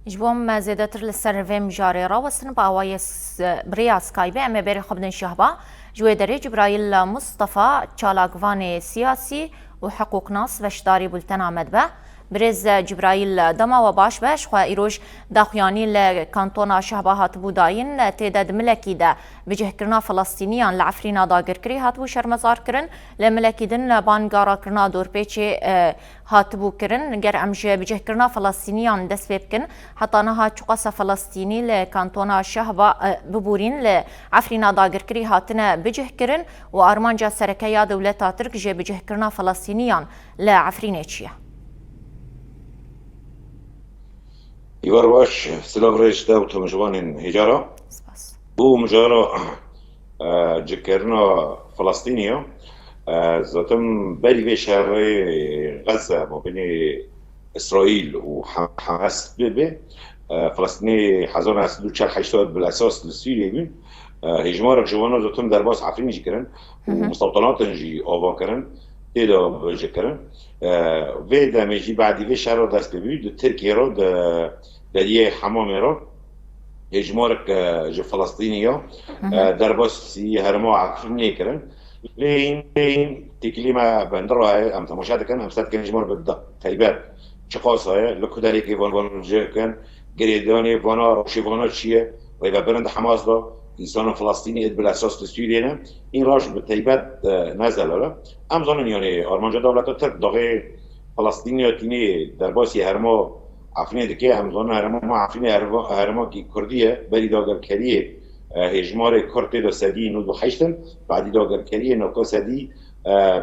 جبوم زیادتر لسر مجاری را وستن با آوای بریا سکایبه اما بری خبدن شهبا جوی داری جبرائیل مصطفى چالاگوان سیاسی و حقوق ناس وشداری بلتن آمد به برز جبرائیل دما و باش بش خواه ایروش داخیانی لکانتونا شهبا هاتبو داین تیدد ملکی ده بجه کرنا فلسطینیان لعفرینا داگر کری هاتبو شرمزار کرن لملکی دن لبانگارا کرنا دور پیچی هاتبو کرن گر امجه بجه کرنا فلسطینیان دست بکن حتی نها چقاس فلسطینی لکانتونا شهبا ببورین لعفرینا داگر کری هاتنا بجه کرن و آرمانجا سرکیا دولتا ترک جه بجه کرنا فلسطینیان لعفرینه چیه يوار باش سلام ريش دا وتمجوان هجارة بو مجارة جكرنا فلسطينية زاتم بالي في شهر غزة ما بين إسرائيل وحماس بيبي فلسطيني حزون أسدو تشار حيشتوات بالأساس للسوريا بين هجمارك جوانا زاتم درباس عفرين جكرن ومستوطنات نجي آبان كرن تيدا بجكرن ويدا ميجي بعد في شهر دست بيبي تركيا رو دریه حمام را هجمارك جو فلسطينية درباسي هرمو عفرني كرن لين تكليمة بندرها أم تمشاهد كان أم سات كان هجمار بالضبط تيبات شقاصة لكوداري كي فان كان قريداني فانا روشي فانا شيء ويبقى برند حماس ده إنسان فلسطيني بالأساس لسوريا این راش به تیبت نزل ولا أم ظنن يعني أرمانجا دولة ترك دغه فلسطينية تيني درباسي هرمو عفرین دیگه همزمان هرما عفرین هرما کی کردیه بری داگرکریه هجمار کرد دو سدی نود و حشتن بعدی داگرکریه نکا سدی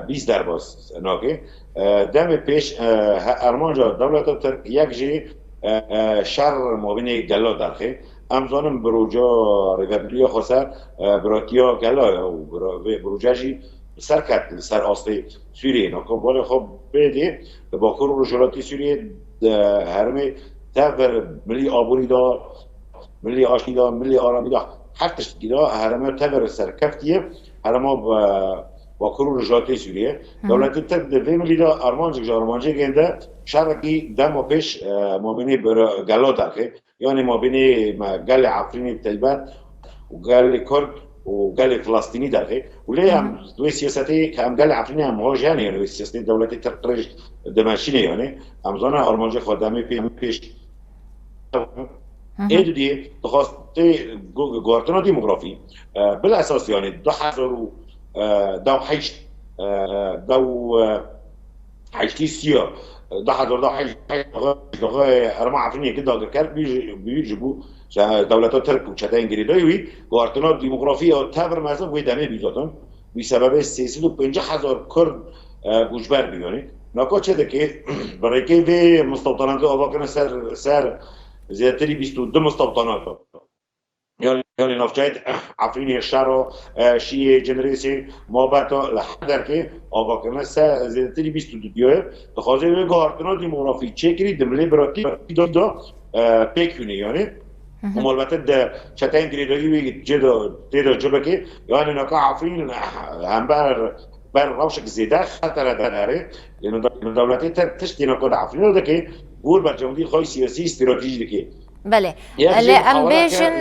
20 درباس ناکه دم پیش ارمانجا دولت ترک یک جی شر مبین گلا درخه همزمان بروجا ریپبلیک خاصه براتیا گلا و بروجاجی سرکت سر آسته سوریه ناکه بالا خب بده با کور رجالاتی سوریه هرمي تفر ملي آبوني دا ملي آشني دا ملي آرامی دا هر تشتی دا هرمي تفر سرکفتیه هرما با کرو رجاتی سوریه دولتی تر دوی ملي دا آرمانجک جا آرمانجک گنده شرکی دم و پیش ما بینی بر گلا درخه یعنی ما بینی گل عفرینی تلبت و گل کرد وقال فلسطيني داخل وليه هم دوي سياساتي هم قال عفريني هم هو جاني يعني سياساتي دولتي ترقرج دماشيني يعني هم زانا أرمانجا خدامي بيش إيه دي تخصصي قارتنا ديموغرافي بالأساس يعني دو حزر دو حيش دو حيشتي سيا دو حزر دو حيش أرما عفريني كده قال بيجيبوا دولت‌ها ترک و چته انگلیسایی گارتنا دموگرافی و تبر مثلا وی دمی بیزاتن بی سبب 350,000 کرد گوشبر بیانی نکات چه که برای که وی مستوطنات آبا کنه سر زیادتری 22 مستوطنات يعني نفترض عفرين الشارع شيء جنريسي ما بعده لحد که آبا کنه سر زیادتری 22 تخاطر به گارتنا دموگرافی چکری دملی براتی دادا پیکونی یعنی هم البته ده چتاین گریدایی جدا دیدا جبکه یعنی نکا عفرین هم بر روشک زیده خطر داره لأن دولتی تشتی نکا عفرین ده که بور بر جمهوری خواهی سیاسی استراتژی که بله امبیشن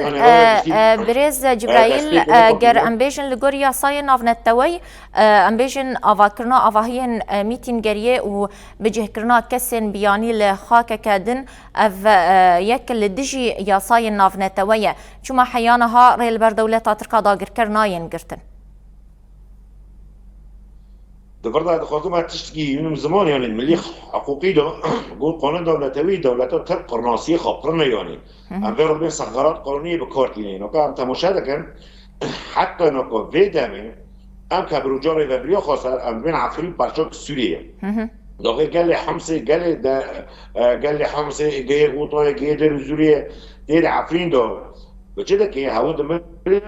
برز جبرائیل گر امبیشن لگوری سای نافنتوی امبیشن آواکرنا آواهین میتین گریه و بجه کرنا کسین بیانی لخاک کدن اف یک لدجی یا سای نافنتوی چما حیانها ریل بر دولت ترکا داگر کرناین گرتن دفرض خاطر تشتكي من زمان يعني الملي حقوقي ده قول قانون دولتوي دولتات تر قرناسية خبرنا يعني أم غير بين صغارات قانونية بكارتيني نوكا أم تماشاده كان حتى نوكا في دمي أم كبروجاري وبريا خاصة أم بين عفرين برشاك سوريا دقيق قال لي حمصي قال لي حمصي غير قطاي غير سوريا دير عفرين ده بچه که هوا دم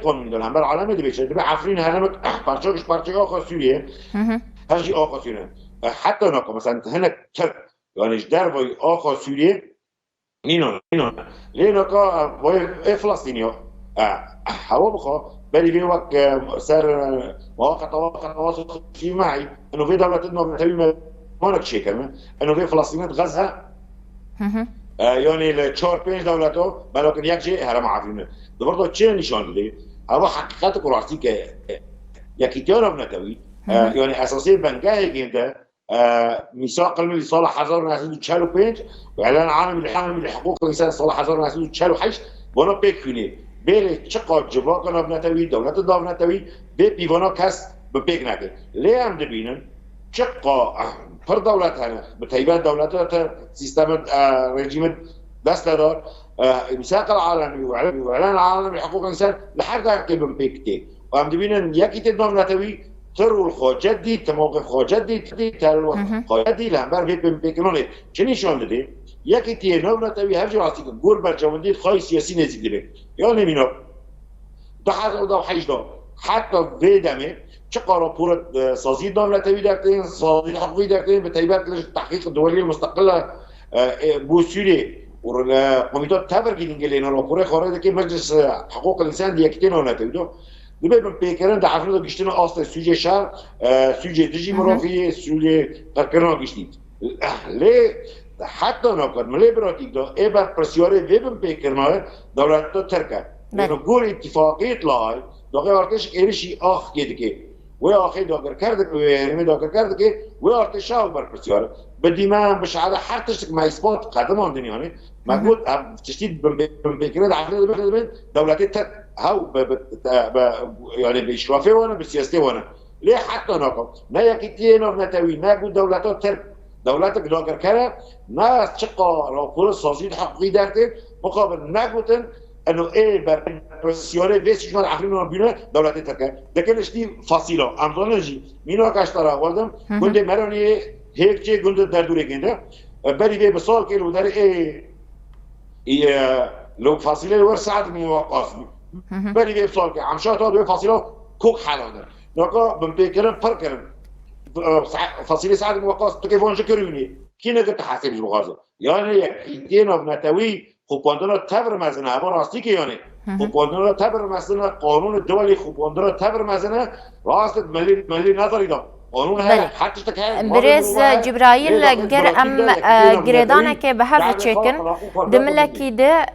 قانون دارن بر عالم دی بچه به عفرین هرم پارچاک آخر سوریه هر شيء آخر سوریه حتی نکن مثلا هناك تر يعني در وای آخر سوریه نینو لینکا وای فلسطینیا هوا بخوا بلی في وقت سر مواقع تواصل اجتماعي انه في دولة ما بتسوي ما لك شيء كمان انه في فلسطينيين غزة یعنی ل 4 5 دولت ها بلکه یک جای هرم عفرینه دوباره چه نشان داده اما حقیقت کراستی که یکی تیار نتوی یعنی اساسی بنگاه گینده میثاق المللی سال 1945 و اعلان عالمی لحقوق الانسان سال 1948 بنا بکنی بله چقدر جواب کناب نتوی دولت داو نتوی به پیوانا کس به پیک نکه لی هم دبینن چقدر پر دولت هنه به تایبت دولت ها سیستم رژیم دست دار میثاق العالمی و اعلان عالمی لحقوق الانسان لحد که به پیکتی و هم دبینن یکی تداو نتوی ترول خواجدی تموقف خواجدی ترول خواجدی لهمبر بکنونه چه نشان داده یکی تیه نو نتوی هر جا راستی که گور برچوندی خواهی سیاسی نزید دیگه یا نمینا 2018 حتی ویدمه چه قراپور سازی دام نتوی دکتین سازی حقوقی دکتین به طیبت تحقیق دولی مستقل بوسیوری و قومیتات تبر گیدین گلین راپور خارج که مجلس حقوق الانسان دیکتین و نتوی دو دبی پیکرن در افراد گشتن آست سوژه شهر سوژه دژی مرافی سوژه ترکنا گشتید لی حتی نکرد ملی براتیک دا ای بر پرسیاره ویبم پیکرنای دولت تا ترکه یعنی گور اتفاقیت لای داغه ارتش ایرشی آخ گیده که و آخی داگر کرده که داگر کرده که و ارتش ها بر پرسیاره بدیمان بشعاده هر تشتک ما اثبات قدم آن دنیانه مقبول تشتید بکره دعوت بده دولتی تر هاو يعني بإشرافه وانا بسياسته وانا ليه حتى ناقم نا يكتين نتوي نا قول دولتات ترك دولتك داگر كره نا شقا راپور سازي حقوقي دارتين مقابل نا قلتن انه ايه برسياره بيسي شمال عفرين ونبينه دولتي تركه لكن اشتي فاصيله امضان جي مينو كاشترا والدم قلت مراني هيك جي قلت دردوري كنده بري بي بصال كيلو داري ايه لو فاصله ور ساعت موقف بری به سال که همشاه تا دو فاصله کوک حالا داره نکا بمپیکرن فرق کردن فاصله ساعت موقع تو که وانج کردی کی نگه تحسیبش بغازه یعنی یکی نتوی خوباندن تبر مزنه اما راستی که یعنی خوباندن تبر مزنه قانون دولی خوباندن تبر مزنه راست ملی نظری داد برز جبرائيل گر ام گریدانه که به هر چکن دملکی ده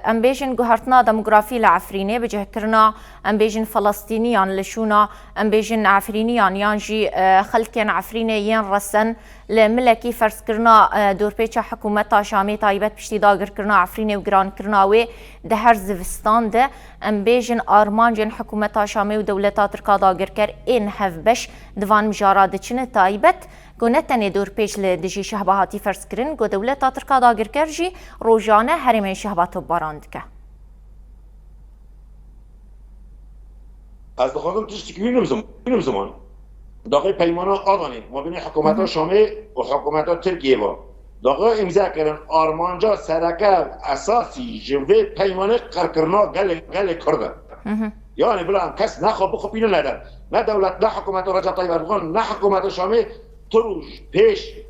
ام بیشن گهرتنا دموگرافی لعفرینه بجه کرنا ام بیشن فلسطینیان لشونا ام بیشن عفرینیان یانجی خلکن عفرینه ین رسن لملکی فرض کرنا دورپیچ حکومت شامی تایبت پشتی داگر کرنا عفرینه و گران کرناوی ده هر زوستان ده ام بیشن آرمانجن حکومت شامی و دولتا ترکا داگر کر این هفبش دوان مجارات چنه تایبت گونتنی دورپیچ لدجی شهباتی فرض کرن گو دولتا ترکا داگر کر جی روزانه هرمه شهباتو باراند که از بخاطر تشتکی بینم زمان داغه پیمان آدانه ما بین حکومت شامی و حکومت ترکیه با داغه امضا کردن آرمانجا سرکه اساسی جوه پیمانه قرکرنا گل کرده یعنی بلا کس نخواب بخواب اینو ندن نه دولت نه حکومت رجب طیب اردوغان نه حکومت شامی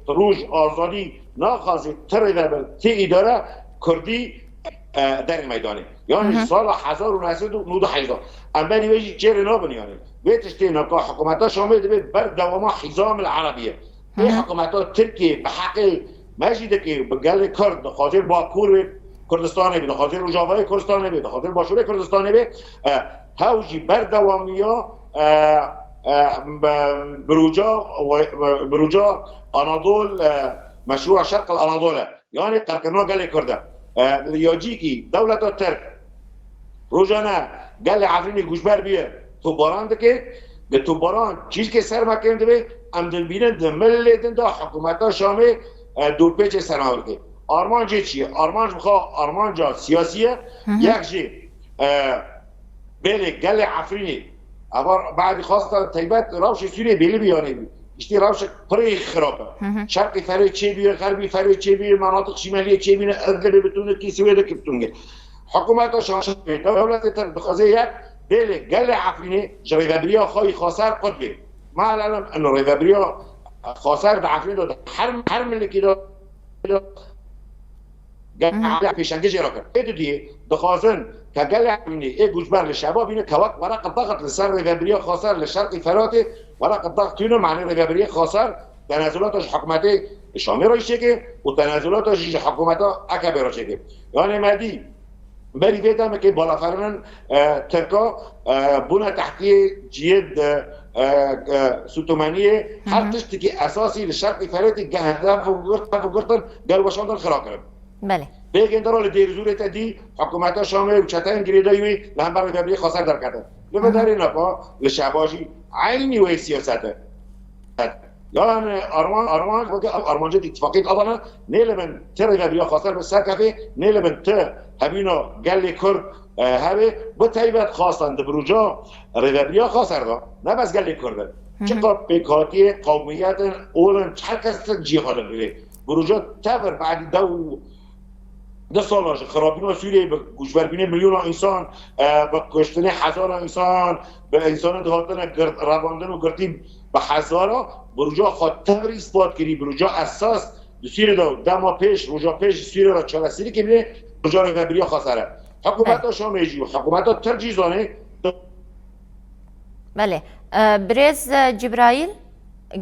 تروج آزادی ناخوازی تر تی اداره کردی در میدانه یعنی سال 1998 اما نیویجی چهره نابن یعنی بیتشتی نکا حکومت شامی دبی بر دوام حزام العربیه این حکومت ترکیه به حقی مجیده که بگل کرد خاطر باکور کردستانه بید خاطر رجاوه کردستانه بید خاطر باشوره کردستانه بید هاوجی بر دوامیا بروجا اناضول مشروع شرق الاناضوله يعني قرقرنا قال كرده ياجيكي دولة ترك روزانه قال عفريني گوشبر بيه توباران دكي توباران چیز که سر مکن دبه ام دل بینن دمل دن دا حکومت شامی دورپیچ سرناور که آرمان جه چیه؟ آرمان جا سیاسیه یک جه بله گل عفرینی اما بعد خواست طیبت روش سوریه بلی بیانه اشتی روش پره خرابه شرقی فروی چه بیه غربی فروی چه بیه مناطق شمالی چه بیه ارگله بتونه کسی ویده که بتونه حکومت شامی دولت تر بخوازه یک بله گل عفرینی ریوبریا خواهی خاسر قد بید ما الان انه ریوبریا خاسر به عفرین داده هر ملکی داده گل پیشنگه جرا کرد ایدو دیه دخوازن که گل عفرینی ای گوشبر لشباب اینه که وقت ورق الضغط لسر ریوبریا خاسر لشرق فراته ورق الضغط اینو معنی ریوبریا خاسر تنازلاتش حکومتی شامی را چکه و تنازلات جی حکومت ها اکبر را چکه یعنی مدی بری ویدم که بالا فرمن ترکا بنا تحتی جید ستومانیه هر تشتی که اساسی لشرق فریتی گهدف و گرتن گل وشاندن خرا کرد بله بگن درال دیرزور تدی حکومت شامل و چتن گریدایی لهمبر قبلی خاصر در کرده لبه داری نپا لشعباشی عینی و سیاسته یعنی آرمانجا اتفاقیت آدانا نیل من تر قبلی خاصر به سر کفه نیل من تر هبینا گلی کرد هبه به تایبت خواستند بروجا قبلی خاصر دا نه بس گلی کرده چقدر بکاتی قومیت اولن چه کس جیغاده بگه بروجا تفر بعد ده سالش خرابین سوریه به گوشوربین میلیون انسان به کشتن هزار انسان به انسان دهاتن رواندن و گرتیم به هزارا بروجا خاطر اثبات کردی بروجا اساس سوریه دو دما پیش روجا پیش سوریه را چالسیری که بینه بروجا را قبریا خساره حکومت ها شامیجی و حکومت ها ترجیزانه بله برز جبرائیل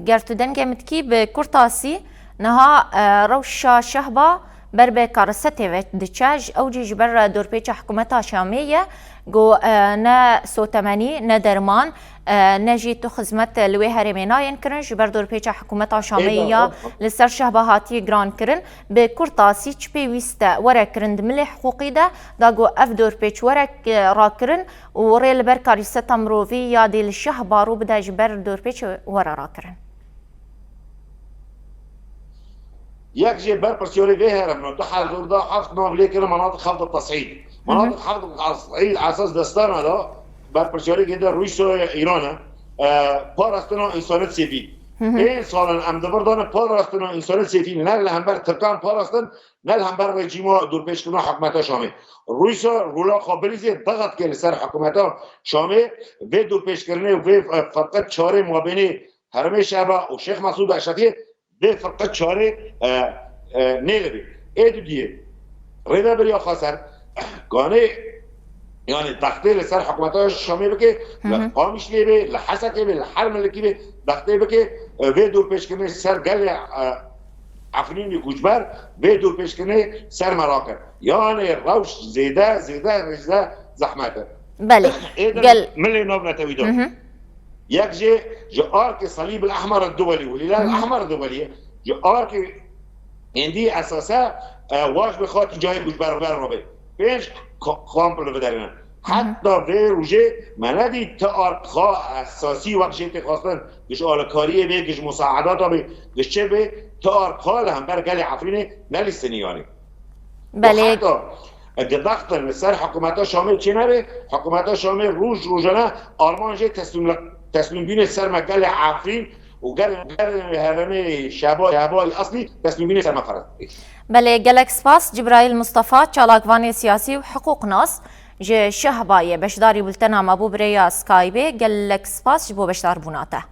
گرتودن گمتکی به کرتاسی نها روشا شهبا بر به کارسته و دچاج او جبر دور پیچ حکومت شامیه گو نه سوتمانی نه درمان نجی تو خدمت لوی هرمیناین کرن جبر دور پیچ حکومت شامیه لسر شهبه هاتی گران کرن به کرتاسی چپی ویسته ورا کرند ملی حقوقی ده دا گو اف دور پیچ ورا را کرن و ریل بر کارسته مروفی یا دیل شهبه رو بده جبر دور پیچ ورا را کرن یک جه بر پرسیوری به هرم دو حضور دا حفظ ناغلی کنه مناطق خفض التصعید مناطق خفض التصعید اساس دستان دا بر پرسیوری که در رویش ایرانه پاراستنا انسانیت سفید این سالن امدبردان پاراستنا انسانیت سفید نه لهمبر ترکان پاراستن نه لهمبر رژیم دورپیش کنه حکومت شامی رویش رولا قابلیزی ضغط که لسر حکومت شامی و دورپیش کنه و فقط چاره مابین حرم شعبه و شیخ مسعود اشرفی به فقط چاره نیلبی ایدو دیه ریده بریا خاصر گانه یعنی دخته لسر حکومت های شامی بکه لقامش لیبه لحسکه به لحر ملکی به دخته بکه و دور پیش کنه سر گل افرین گوجبر و دور پیش کنه سر مراکر یعنی روش زیده زحمته بله گل ملی ناب نتویدان یک جه آرک صلیب الاحمر الدولی والهلال الاحمر الدولی جه آرک اندی اساسا واش بخواد جای گوشبر رو به پیش کامپل بدارن حتی به روژه مندی تا آرک اساسی وقت جه خواستن گش آلکاریه به گش مساعدات به گش چه به تا آرک ها هم بر گل عفرین نلیستنی یعنی بله ضغط سر حکومت شامل چی نبه حکومت شامل روزانه آرمان جه تصمیم بین سر مقال عفرین و گر هرم شعبای اصلی تصمیم بین سر مفرد بله گلک سپاس جبرائیل مصطفى چالاکوان سیاسی و حقوق ناس جه شهبای بشداری بلتنا مبو بریا سکایبه گلک سپاس جبو بشدار بوناته